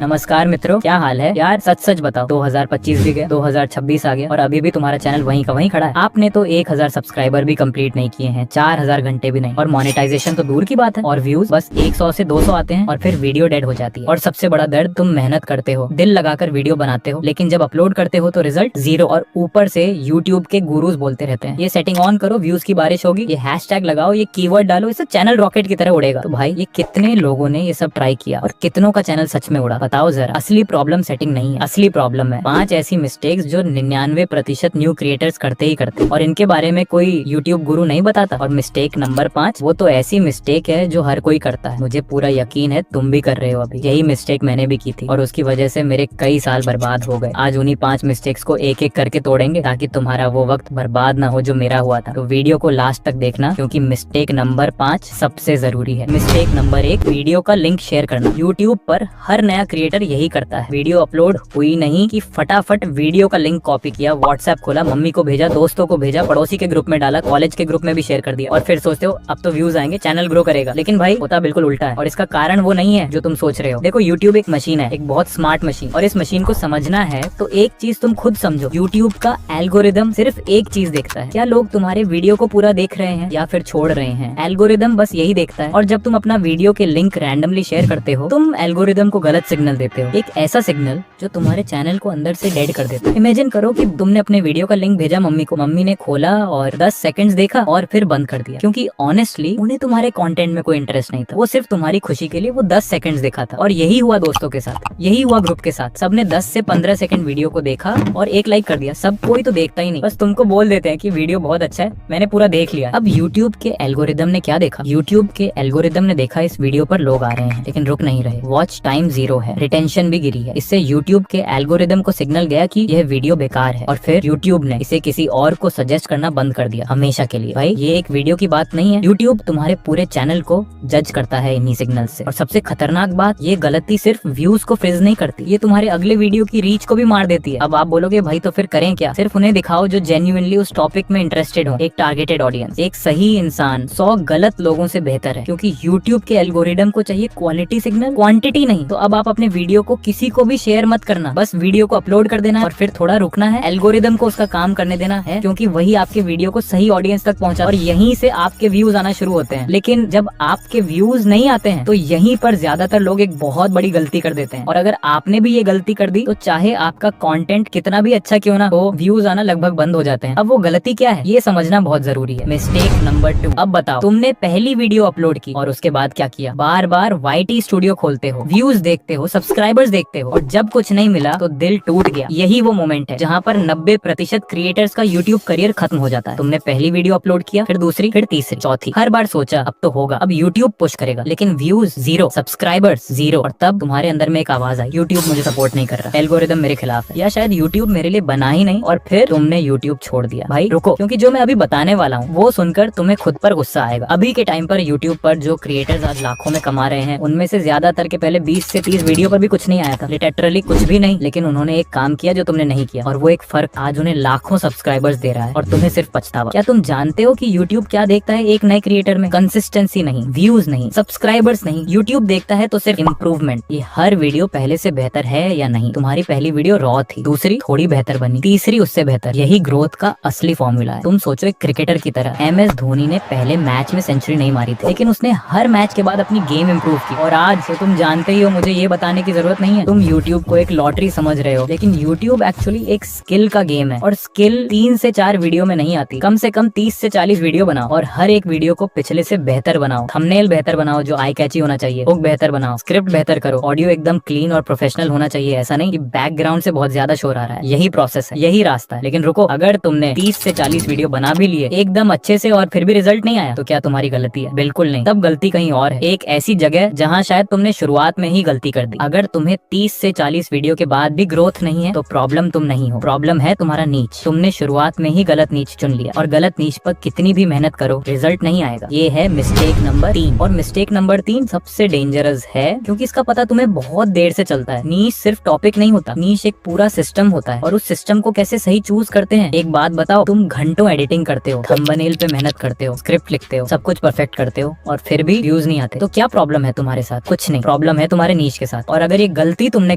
नमस्कार मित्रों, क्या हाल है यार। सच सच बताओ, 2025 भी गया, 2026 आ गया और अभी भी तुम्हारा चैनल वहीं का वहीं खड़ा है। आपने तो 1000 सब्सक्राइबर भी कंप्लीट नहीं किए हैं, 4000 घंटे भी नहीं, और मोनेटाइजेशन तो दूर की बात है, और व्यूज बस 100 से 200 आते हैं और फिर वीडियो डेड हो जाती है। और सबसे बड़ा दर्द, तुम मेहनत करते हो, दिल लगाकर वीडियो बनाते हो, लेकिन जब अपलोड करते हो तो रिजल्ट जीरो, और ऊपर से यूट्यूब के गुरुज बोलते रहते हैं ये सेटिंग ऑन करो, व्यूज की बारिश होगी, ये हैशटैग लगाओ, ये कीवर्ड डालो, इससे चैनल रॉकेट की तरह उड़ेगा। तो भाई, ये कितने लोगों ने ये सब ट्राई किया और कितनों का चैनल सच में उड़ा? बताओ जरा। असली प्रॉब्लम सेटिंग नहीं है, असली प्रॉब्लम है 5 ऐसी मिस्टेक्स जो 99% न्यू क्रिएटर्स करते ही करते हैं, और इनके बारे में कोई यूट्यूब गुरु नहीं बताता। और मिस्टेक नंबर 5, वो तो ऐसी मिस्टेक है जो हर कोई करता है, मुझे पूरा यकीन है तुम भी कर रहे हो अभी। यही मिस्टेक मैंने भी की थी और उसकी वजह से मेरे कई साल बर्बाद हो गए। आज उन्हीं 5 मिस्टेक्स को एक एक करके तोड़ेंगे ताकि तुम्हारा वो वक्त बर्बाद ना हो जो मेरा हुआ था। तो वीडियो को लास्ट तक देखना, क्योंकि मिस्टेक नंबर 5 सबसे जरूरी है। मिस्टेक नंबर 1, वीडियो का लिंक शेयर करना। यूट्यूब पर हर नया क्रिएटर यही करता है। वीडियो अपलोड हुई नहीं कि फटाफट वीडियो का लिंक कॉपी किया, व्हाट्सएप खोला, मम्मी को भेजा, दोस्तों को भेजा, पड़ोसी के ग्रुप में डाला, कॉलेज के ग्रुप में भी शेयर कर दिया, और फिर सोचते हो अब तो व्यूज आएंगे, चैनल ग्रो करेगा। लेकिन भाई, होता बिल्कुल उल्टा है, और इसका कारण वो नहीं है जो तुम सोच रहे हो। देखो, यूट्यूब एक मशीन है, एक बहुत स्मार्ट मशीन, और इस मशीन को समझना है तो एक चीज तुम खुद समझो, यूट्यूब का एल्गोरिदम सिर्फ एक चीज देखता है, क्या लोग तुम्हारे वीडियो को पूरा देख रहे हैं या फिर छोड़ रहे हैं। एल्गोरिदम बस यही देखता है, और जब तुम अपना वीडियो के लिंक रैंडमली शेयर करते हो, तुम एल्गोरिदम को गलत सिग्नल देते हो, एक ऐसा सिग्नल जो तुम्हारे चैनल को अंदर से डेड कर देता है। इमेजिन करो कि तुमने अपने वीडियो का लिंक भेजा मम्मी को, मम्मी ने खोला और 10 सेकंड्स देखा और फिर बंद कर दिया, क्योंकि ऑनेस्टली उन्हें तुम्हारे कंटेंट में कोई इंटरेस्ट नहीं था, वो सिर्फ तुम्हारी खुशी के लिए वो 10 सेकंड्स देखा था। और यही हुआ दोस्तों के साथ, यही हुआ ग्रुप के साथ, सबने 10 से 15 सेकंड वीडियो को देखा और एक लाइक कर दिया। सब कोई तो देखता ही नहीं, बस तुमको बोल देते हैं कि वीडियो बहुत अच्छा है, मैंने पूरा देख लिया। अब यूट्यूब के एल्गोरिदम ने क्या देखा? यूट्यूब के एल्गोरिदम ने देखा इस वीडियो पर लोग आ रहे हैं लेकिन रुक नहीं रहे, वॉच टाइम 0 है, रिटेंशन भी गिरी है। इससे यूट्यूब के एल्गोरिदम को सिग्नल गया कि यह वीडियो बेकार है, और फिर यूट्यूब ने इसे किसी और को सजेस्ट करना बंद कर दिया हमेशा के लिए। भाई, ये एक वीडियो की बात नहीं है, यूट्यूब तुम्हारे पूरे चैनल को जज करता है इन्हीं सिग्नल से। और सबसे खतरनाक बात, ये गलती सिर्फ व्यूज को फ्रीज नहीं करती, ये तुम्हारे अगले वीडियो की रीच को भी मार देती है। अब आप बोलोगे भाई तो फिर करें क्या? सिर्फ उन्हें दिखाओ जो जेन्युइनली उस टॉपिक में इंटरेस्टेड हो, एक टारगेटेड ऑडियंस। एक सही इंसान 100 गलत लोगों से बेहतर है, क्योंकि यूट्यूब के एल्गोरिदम को चाहिए क्वालिटी सिग्नल, क्वांटिटी नहीं। तो अब आप अपने वीडियो को किसी को भी शेयर मत करना, बस वीडियो को अपलोड कर देना और फिर थोड़ा रुकना है, एल्गोरिदम को उसका काम करने देना है, क्योंकि वही आपके वीडियो को सही ऑडियंस तक पहुंचा और यहीं से आपके व्यूज आना शुरू होते हैं। लेकिन जब आपके व्यूज नहीं आते हैं तो यहीं पर ज्यादातर लोग एक बहुत बड़ी गलती कर देते हैं, और अगर आपने भी ये गलती कर दी तो चाहे आपका कंटेंट कितना भी अच्छा क्यों ना हो, व्यूज आना लगभग बंद हो जाते हैं। अब वो गलती क्या है, ये समझना बहुत जरूरी है। मिस्टेक नंबर 2, अब बताओ, तुमने पहली वीडियो अपलोड की और उसके बाद क्या किया? बार बार YT स्टूडियो खोलते हो, व्यूज देखते हो, सब्सक्राइबर्स देखते हो, और जब कुछ नहीं मिला तो दिल टूट गया। यही वो मोमेंट है जहाँ पर 90% क्रिएटर्स का यूट्यूब करियर खत्म हो जाता है। तुमने पहली वीडियो अपलोड किया, फिर दूसरी, फिर तीसरी, चौथी, हर बार सोचा अब तो होगा, अब यूट्यूब पुश करेगा, लेकिन व्यूज 0, सब्सक्राइबर्स 0, और तब तुम्हारे अंदर में एक आवाज आई, यूट्यूब मुझे सपोर्ट नहीं कर रहा, एल्गोरिदम मेरे खिलाफ है, या शायद यूट्यूब मेरे लिए बना ही नहीं, और फिर तुमने यूट्यूब छोड़ दिया। भाई रुको, क्योंकि जो मैं अभी बताने वाला हूँ वो सुनकर तुम्हें खुद पर गुस्सा आएगा। अभी के टाइम पर यूट्यूब पर जो क्रिएटर्स आज लाखों में कमा रहे हैं, उनमें से ज्यादातर के पहले 20 से 30 वीडियो पर भी कुछ नहीं आया था, लिटरली कुछ भी नहीं, लेकिन उन्होंने एक काम किया जो तुमने नहीं किया, और वो एक फर्क आज उन्हें लाखों सब्सक्राइबर्स दे रहा है और तुम्हें सिर्फ पछतावा। क्या तुम जानते हो कि यूट्यूब क्या देखता है एक नए क्रिएटर में? कंसिस्टेंसी नहीं, व्यूज नहीं, सब्सक्राइबर्स नहीं, यूट्यूब देखता है तो सिर्फ इम्प्रूवमेंट। ये हर वीडियो पहले से बेहतर है या नहीं। तुम्हारी पहली वीडियो रॉ थी, दूसरी थोड़ी बेहतर बनी, तीसरी उससे बेहतर। यही ग्रोथ का असली फॉर्मूला है। तुम सोचो, एक क्रिकेटर की तरह MS धोनी ने पहले मैच में सेंचुरी नहीं मारी थी, लेकिन उसने हर मैच के बाद अपनी गेम इंप्रूव की, और आज तो तुम जानते ही हो, मुझे ये बताने की जरूरत नहीं है, तुम यूट्यूब को एक लॉटरी समझ रहे हो, लेकिन यूट्यूब एक्चुअली एक स्किल का गेम है, और स्किल 3 से 4 वीडियो में नहीं आती। कम से कम 30 से 40 वीडियो बनाओ, और हर एक वीडियो को पिछले से बेहतर बनाओ, थंबनेल बेहतर बनाओ जो आई कैची होना चाहिए, हुक बेहतर बनाओ, स्क्रिप्ट बेहतर करो, ऑडियो एकदम क्लीन और प्रोफेशनल होना चाहिए, ऐसा नहीं कि बैकग्राउंड से बहुत ज्यादा शोर आ रहा है। यही प्रोसेस है, यही रास्ता है। लेकिन रुको, अगर तुमने 30 से 40 वीडियो बना भी लिए एकदम अच्छे से और फिर भी रिजल्ट नहीं आया, तो क्या तुम्हारी गलती है? बिल्कुल नहीं, तब गलती कहीं और है, एक ऐसी जगह जहाँ शायद तुमने शुरुआत में ही गलती कर दी। अगर तुम्हें 30 से 40 वीडियो के बाद भी ग्रोथ नहीं है तो प्रॉब्लम तुम नहीं हो, प्रॉब्लम है तुम्हारा नीच। तुमने शुरुआत में ही गलत नीच चुन लिया, और गलत नीच पर कितनी भी मेहनत करो रिजल्ट नहीं आएगा। ये है मिस्टेक नंबर 3, और मिस्टेक नंबर 3 सबसे डेंजरस है, क्योंकि इसका पता तुम्हें बहुत देर से चलता है। नीच सिर्फ टॉपिक नहीं होता, नीच एक पूरा सिस्टम होता है, और उस सिस्टम को कैसे सही चूज करते हैं। एक बात बताओ, तुम घंटों एडिटिंग करते हो, थंबनेल पे मेहनत करते हो, स्क्रिप्ट लिखते हो, सब कुछ परफेक्ट करते हो, और फिर भी व्यूज नहीं आते, तो क्या प्रॉब्लम है तुम्हारे साथ? कुछ नहीं, प्रॉब्लम है तुम्हारे नीच के साथ। और अगर ये गलती तुमने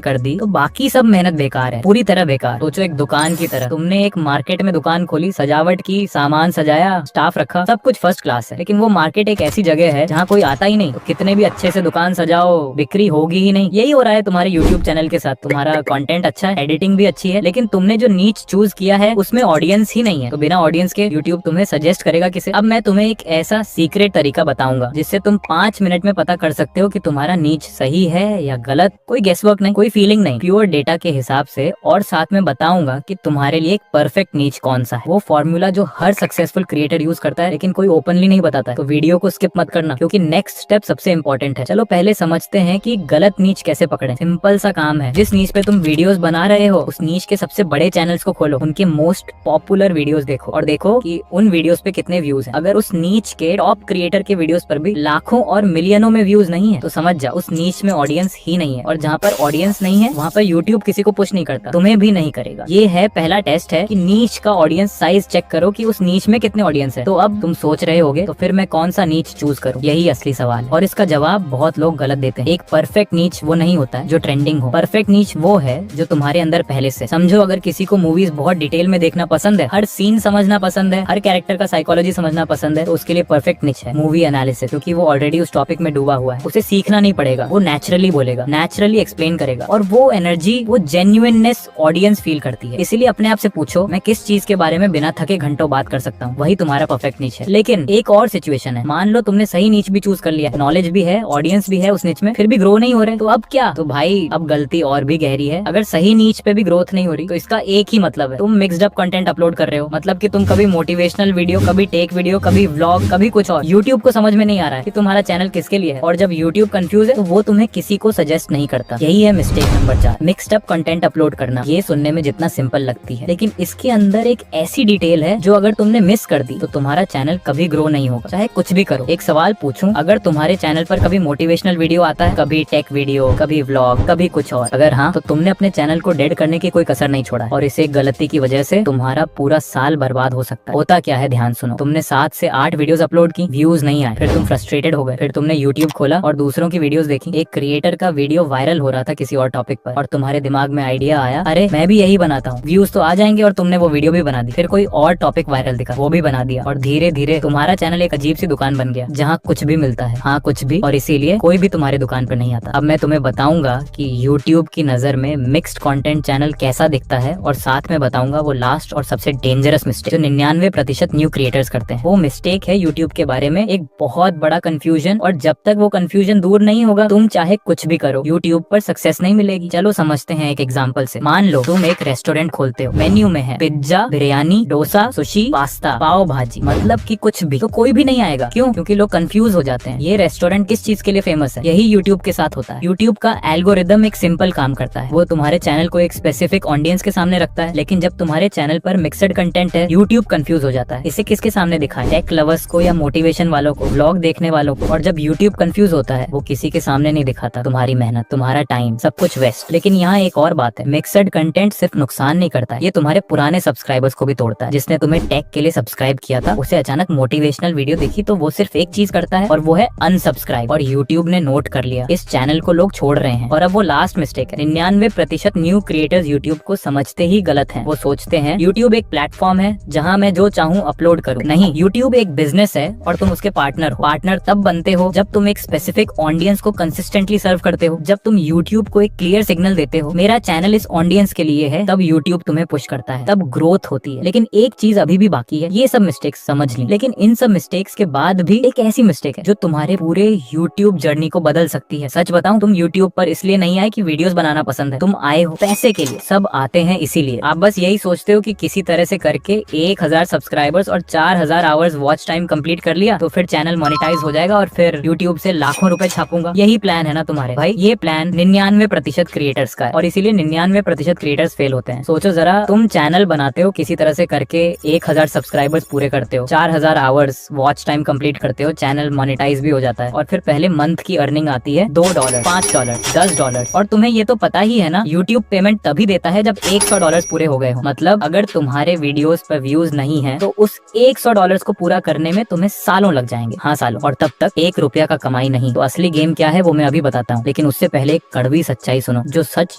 कर दी तो बाकी सब मेहनत बेकार है, पूरी तरह बेकार। सोचो एक दुकान की तरह, तुमने एक मार्केट में दुकान खोली, सजावट की, सामान सजाया, स्टाफ रखा, सब कुछ फर्स्ट क्लास है, लेकिन वो मार्केट एक ऐसी जगह है जहाँ कोई आता ही नहीं, तो कितने भी अच्छे से दुकान सजाओ बिक्री होगी ही नहीं। यही हो रहा है तुम्हारे यूट्यूब चैनल के साथ। तुम्हारा कंटेंट अच्छा है, एडिटिंग भी अच्छी है, लेकिन तुमने जो नीच चूज किया है उसमें ऑडियंस ही नहीं है, तो बिना ऑडियंस के यूट्यूब तुम्हें सजेस्ट करेगा किसे। अब मैं तुम्हें एक ऐसा सीक्रेट तरीका बताऊंगा जिससे तुम 5 मिनट में पता कर सकते हो कि तुम्हारा नीच सही है या गलत। कोई गेसवर्क नहीं, कोई फीलिंग नहीं, प्योर डेटा के हिसाब से। और साथ में बताऊंगा कि तुम्हारे लिए एक परफेक्ट नीच कौन सा है, वो फॉर्मूला जो हर सक्सेसफुल क्रिएटर यूज करता है लेकिन कोई ओपनली नहीं बताता है। तो वीडियो को स्किप मत करना क्योंकि नेक्स्ट स्टेप सबसे इंपॉर्टेंट है। चलो पहले समझते हैं कि गलत नीच कैसे पकड़े। सिंपल सा काम है, जिस नीच पे तुम वीडियोस बना रहे हो उस नीच के सबसे बड़े चैनल्स को खोलो, उनके मोस्ट पॉपुलर वीडियोस देखो और देखो कि उन वीडियोस पे कितने व्यूज हैं। अगर उस नीच के टॉप क्रिएटर के वीडियोस पर भी लाखों और मिलियनों में व्यूज नहीं है तो समझ जा उस नीच में ऑडियंस ही नहीं है। और जहाँ पर ऑडियंस नहीं है वहाँ पर यूट्यूब किसी को पुश नहीं करता, तुम्हें भी नहीं करेगा। ये है पहला टेस्ट है कि नीच का ऑडियंस साइज चेक करो कि उस नीच में कितने ऑडियंस है। तो अब तुम सोच रहे होगे तो फिर मैं कौन सा नीच चूज करूँ, यही असली सवाल है। और इसका जवाब बहुत लोग गलत देते हैं। एक परफेक्ट नीच वो नहीं होता है जो ट्रेंडिंग हो, परफेक्ट नीच वो है जो तुम्हारे अंदर पहले से। समझो अगर किसी को मूवीज बहुत डिटेल में देखना पसंद है, हर सीन समझना पसंद है, हर कैरेक्टर का साइकोलॉजी समझना पसंद है, तो उसके लिए परफेक्ट नीच है मूवी एनालिसिस, क्योंकि वो ऑलरेडी उस टॉपिक में डूबा हुआ है। उसे सीखना नहीं पड़ेगा, वो नेचुरली बोलेगा, नेचुरली एक्सप्लेन करेगा और वो एनर्जी, वो जेन्युइननेस ऑडियंस फील करती है। इसीलिए अपने आप से पूछो मैं किस चीज के बारे में बिना थके घंटों बात कर सकता हूँ, वही तुम्हारा परफेक्ट नीच है। लेकिन एक और सिचुएशन है, मान लो तुमने सही नीच भी चूज कर लिया, नॉलेज भी है, ऑडियंस भी है उस नीच में, फिर भी ग्रो नहीं हो रहे, तो अब क्या? तो भाई अब गलती और भी गहरी है। अगर सही नीच पे भी ग्रोथ नहीं हो रही तो इसका एक ही मतलब है, तुम मिक्स्ड अप कंटेंट अपलोड कर रहे हो। मतलब कि तुम कभी मोटिवेशनल वीडियो, कभी टेक वीडियो, कभी व्लॉग, कभी कुछ और। यूट्यूब को समझ में नहीं आ रहा है कि तुम्हारा चैनल किसके लिए है, और जब यूट्यूब कंफ्यूज है तो वो तुम्हें किसी को सजेस्ट नहीं करता। यही है mistake number 4, mixed up content upload करना। ये सुनने में जितना सिंपल लगती है लेकिन इसके अंदर एक ऐसी डिटेल है जो अगर तुमने मिस कर दी तो तुम्हारा चैनल कभी ग्रो नहीं होगा, चाहे कुछ भी करो। एक सवाल पूछूं, अगर तुम्हारे चैनल पर कभी मोटिवेशनल वीडियो आता है, कभी टेक वीडियो, कभी व्लॉग, कभी कुछ और, अगर हाँ तो तुमने अपने चैनल को डेड करने की कोई कसर नहीं छोड़ा है। और इस एक गलती की वजह से तुम्हारा पूरा साल बर्बाद हो सकता है। होता क्या है, ध्यान सुनो, तुमने 7 से 8 वीडियोस अपलोड की, व्यूज नहीं आए, फिर तुम फ्रस्ट्रेटेड हो गए, फिर तुमने यूट्यूब खोला और दूसरों की वीडियोस देखी। एक क्रिएटर का वीडियो वायरल हो रहा था किसी और टॉपिक पर और तुम्हारे दिमाग में आइडिया आया, अरे मैं भी यही बनाता हूँ, व्यूज तो आ जाएंगे, और तुमने वो वीडियो भी बना दी। फिर कोई और टॉपिक वायरल दिखा, वो भी बना दिया और धीरे धीरे तुम्हारा चैनल एक अजीब सी दुकान बन गया जहाँ कुछ भी मिलता है, हाँ कुछ भी, और इसीलिए कोई भी तुम्हारी दुकान पर नहीं आता। अब मैं तुम्हें बताऊंगा कि यूट्यूब की नजर में मिक्स्ड कंटेंट चैनल कैसा दिखता है और साथ में बताऊंगा वो लास्ट और सबसे डेंजरस मिस्टेक जो 99% न्यू क्रिएटर्स करते हैं। वो मिस्टेक है यूट्यूब के बारे में एक बहुत बड़ा कंफ्यूजन, और जब तक वो कंफ्यूजन दूर नहीं होगा तुम चाहे कुछ भी करो यूट्यूब पर सक्सेस नहीं मिलेगी। चलो समझते हैं एक एग्जांपल से। मान लो तुम एक रेस्टोरेंट खोलते हो, मेन्यू में है pizza, biryani, dosa, sushi, pasta, pav bhaji, मतलब कि कुछ भी, तो कोई भी नहीं आएगा। क्यों? क्योंकि लोग कंफ्यूज हो जाते हैं ये रेस्टोरेंट किस चीज के लिए फेमस है। यही यूट्यूब के साथ होता है। यूट्यूब का एल्गोरिदम एक सिंपल काम करता है, वो तुम्हारे चैनल को एक स्पेसिफिक ऑडियंस के सामने रखता है, लेकिन जब तुम्हारे चैनल पर मिक्सड कंटेंट है यूट्यूब कंफ्यूज हो जाता है। इसे किसके सामने दिखाए? टेक लवर्स को या मोटिवेशन वालों को, व्लॉग देखने वालों को। और जब यूट्यूब कंफ्यूज होता है वो किसी के सामने नहीं दिखाता तुम्हारी मेहनत, तुम्हारा टाइम, सब कुछ वेस्ट। लेकिन यहाँ एक और बात है, मिक्सड कंटेंट सिर्फ नुकसान नहीं करता है, ये तुम्हारे पुराने सब्सक्राइबर्स को भी तोड़ता है। जिसने तुम्हें टेक के लिए सब्सक्राइब किया था उसे अचानक मोटिवेशनल वीडियो दिखी तो वो सिर्फ एक चीज करता है और वो है अनसब्सक्राइब। और यूट्यूब ने नोट कर लिया, इस चैनल को लोग छोड़ रहे हैं। और अब वो लास्ट मिस्टेक है, 99% न्यू क्रिएटर्स यूट्यूब को समझते ही गलत हैं। वो सोचते हैं यूट्यूब एक प्लेटफॉर्म है जहाँ मैं जो चाहूँ अपलोड करूँ। नहीं, यूट्यूब एक बिजनेस है और तुम उसके पार्टनर हो। पार्टनर तब बनते हो जब तुम एक स्पेसिफिक ऑडियंस को कंसिस्टेंटली सर्व करते हो, जब तुम यूट्यूब को एक क्लियर सिग्नल देते हो मेरा चैनल इस ऑडियंस के लिए है, तब यूट्यूब तुम्हें पुश करता है, तब ग्रोथ होती है। लेकिन एक चीज अभी भी बाकी है, ये सब मिस्टेक्स समझ ली, लेकिन इन सब मिस्टेक्स के बाद भी एक ऐसी मिस्टेक है जो तुम्हारे पूरे यूट्यूब जर्नी को बदल सकती है। सच बताऊं, तुम यूट्यूब पर इसलिए नहीं आए कि वीडियोस बनाना पसंद है, तुम आए हो पैसे के लिए। सब आते हैं इसीलिए। आप बस यही सोचते हो कि किसी तरह से करके 1000 सब्सक्राइबर्स और 4000 आवर्स वॉच टाइम कंप्लीट कर लिया तो फिर चैनल मोनेटाइज हो जाएगा और फिर यूट्यूब से लाखों रुपए छापूंगा। यही प्लान है ना तुम्हारे? भाई ये प्लान 99% क्रिएटर्स का है और इसीलिए 99% क्रिएटर्स फेल होते हैं। सोचो जरा, तुम चैनल बनाते हो किसी तरह से करके 1000 सब्सक्राइबर्स पूरे करते हो, 4000 आवर्स वॉच टाइम कंप्लीट करते हो, चैनल मोनेटाइज भी हो जाता है और फिर पहले मंथ की अर्निंग आती है $2, $5, $10। और तुम्हें ये तो पता ही है ना, यूट्यूब पेमेंट तभी देता है जब $100 पूरे हो गए हो। मतलब अगर तुम्हारे वीडियोस पर व्यूज नहीं है तो उस $100 को पूरा करने में तुम्हें सालों लग जाएंगे। हाँ सालों, और तब तक $1 का कमाई नहीं। तो असली गेम क्या है वो मैं अभी बताता हूँ, लेकिन उससे उससे पहले एक कड़वी सच्चाई सुनो, जो सच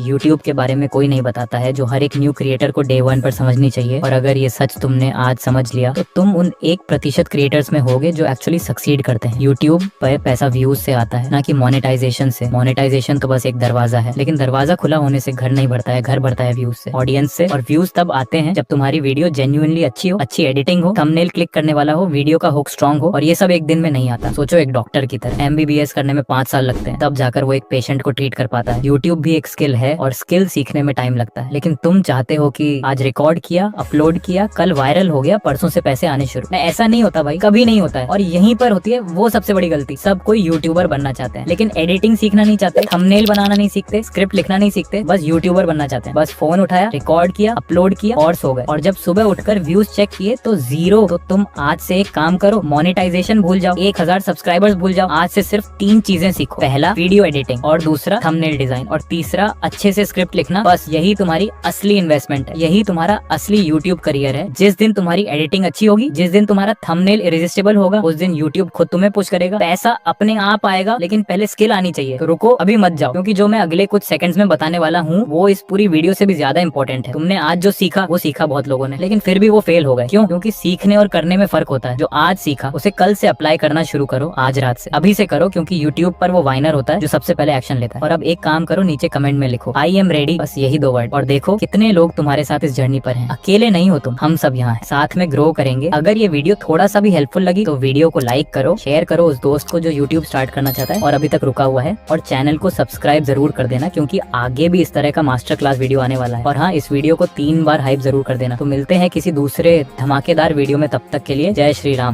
यूट्यूब के बारे में कोई नहीं बताता है, जो हर एक न्यू क्रिएटर को डे 1 पर समझनी चाहिए। और अगर ये सच तुमने आज समझ लिया तो तुम उन 1% क्रिएटर्स में होगे जो एक्चुअली सक्सीड करते हैं। यूट्यूब पर पैसा व्यूज से आता है, ना कि मोनेटाइजेशन से। मोनेटाइजेशन तो बस एक दरवाजा है, लेकिन दरवाजा खुला होने से घर नहीं बढ़ता है, घर बढ़ता है व्यूज से, ऑडियंस से। और व्यूज तब आते हैं जब तुम्हारी वीडियो जेन्युइनली अच्छी हो, अच्छी एडिटिंग हो, थंबनेल क्लिक करने वाला हो, वीडियो का हुक स्ट्रांग हो। और ये सब एक दिन में नहीं आता। सोचो एक डॉक्टर की तरह, MBBS करने में 5 साल लगते हैं, तब जाकर वो एक पेशेंट को ट्रीट कर पाता है। यूट्यूब भी एक स्किल है और स्किल सीखने में टाइम लगता है। लेकिन तुम चाहते हो कि आज रिकॉर्ड किया, अपलोड किया, कल वायरल हो गया, परसों से पैसे आने शुरू। ऐसा नहीं होता भाई, कभी नहीं होता है। और यहीं पर होती है वो सबसे बड़ी गलती। सब कोई यूट्यूबर बनना चाहते हैं, लेकिन एडिटिंग सीखना नहीं चाहते, थंबनेल बनाना नहीं सीखते, स्क्रिप्ट लिखना नहीं सीखते, बस यूट्यूबर बनना चाहते हैं। बस फोन उठाया, रिकॉर्ड किया, अपलोड किया और सो गए। और जब सुबह उठकर व्यूज चेक किए तो 0। तो तुम आज से एक काम करो, मोनेटाइजेशन भूल जाओ, 1000 सब्सक्राइबर्स भूल जाओ। आज से सिर्फ 3 चीजें सीखो। पहला वीडियो एडिटिंग, और दूसरा थंबनेल डिजाइन, और तीसरा अच्छे से स्क्रिप्ट लिखना। बस यही तुम्हारी असली इन्वेस्टमेंट है, यही तुम्हारा असली यूट्यूब करियर है। जिस दिन तुम्हारी एडिटिंग अच्छी होगी, जिस दिन तुम्हारा थंबनेल इरेजिस्टेबल होगा, उस दिन यूट्यूब खुद तुम्हें पुश करेगा। पैसा अपने आप आएगा, लेकिन पहले स्किल आनी चाहिए। तो रुको, अभी मत जाओ, क्योंकि जो मैं अगले कुछ सेकंड्स में बताने वाला हूँ वो इस पूरी वीडियो से भी ज्यादा इंपॉर्टेंट है। तुमने आज जो सीखा वो सीखा बहुत लोगों ने, लेकिन फिर भी वो फेल हो गए। क्यों? क्योंकि सीखने और करने में फर्क होता है। जो आज सीखा उसे कल से अप्लाई करना शुरू करो, आज रात से, अभी से करो। क्योंकि यूट्यूब पर वो वाइनर होता है जो सबसे पहले एक्शन लेता है। और अब एक काम करो, नीचे कमेंट में लिखो आई एम रेडी, बस यही 2 वर्ड। और देखो कितने लोग तुम्हारे साथ इस जर्नी पर हैं। अकेले नहीं हो तुम, हम सब यहाँ हैं, साथ में ग्रो करेंगे। अगर ये वीडियो थोड़ा सा भी हेल्पफुल लगी तो वीडियो को लाइक करो, शेयर करो उस दोस्त को जो यूट्यूब स्टार्ट करना चाहता है और अभी तक रुका हुआ है। और चैनल को सब्सक्राइब जरूर कर देना, क्योंकि आगे भी इस तरह का मास्टर क्लास वीडियो आने वाला है। और हाँ, इस वीडियो को 3 बार हाइप जरूर कर देना। तो मिलते हैं किसी दूसरे धमाकेदार वीडियो में, तब तक के लिए जय श्री राम।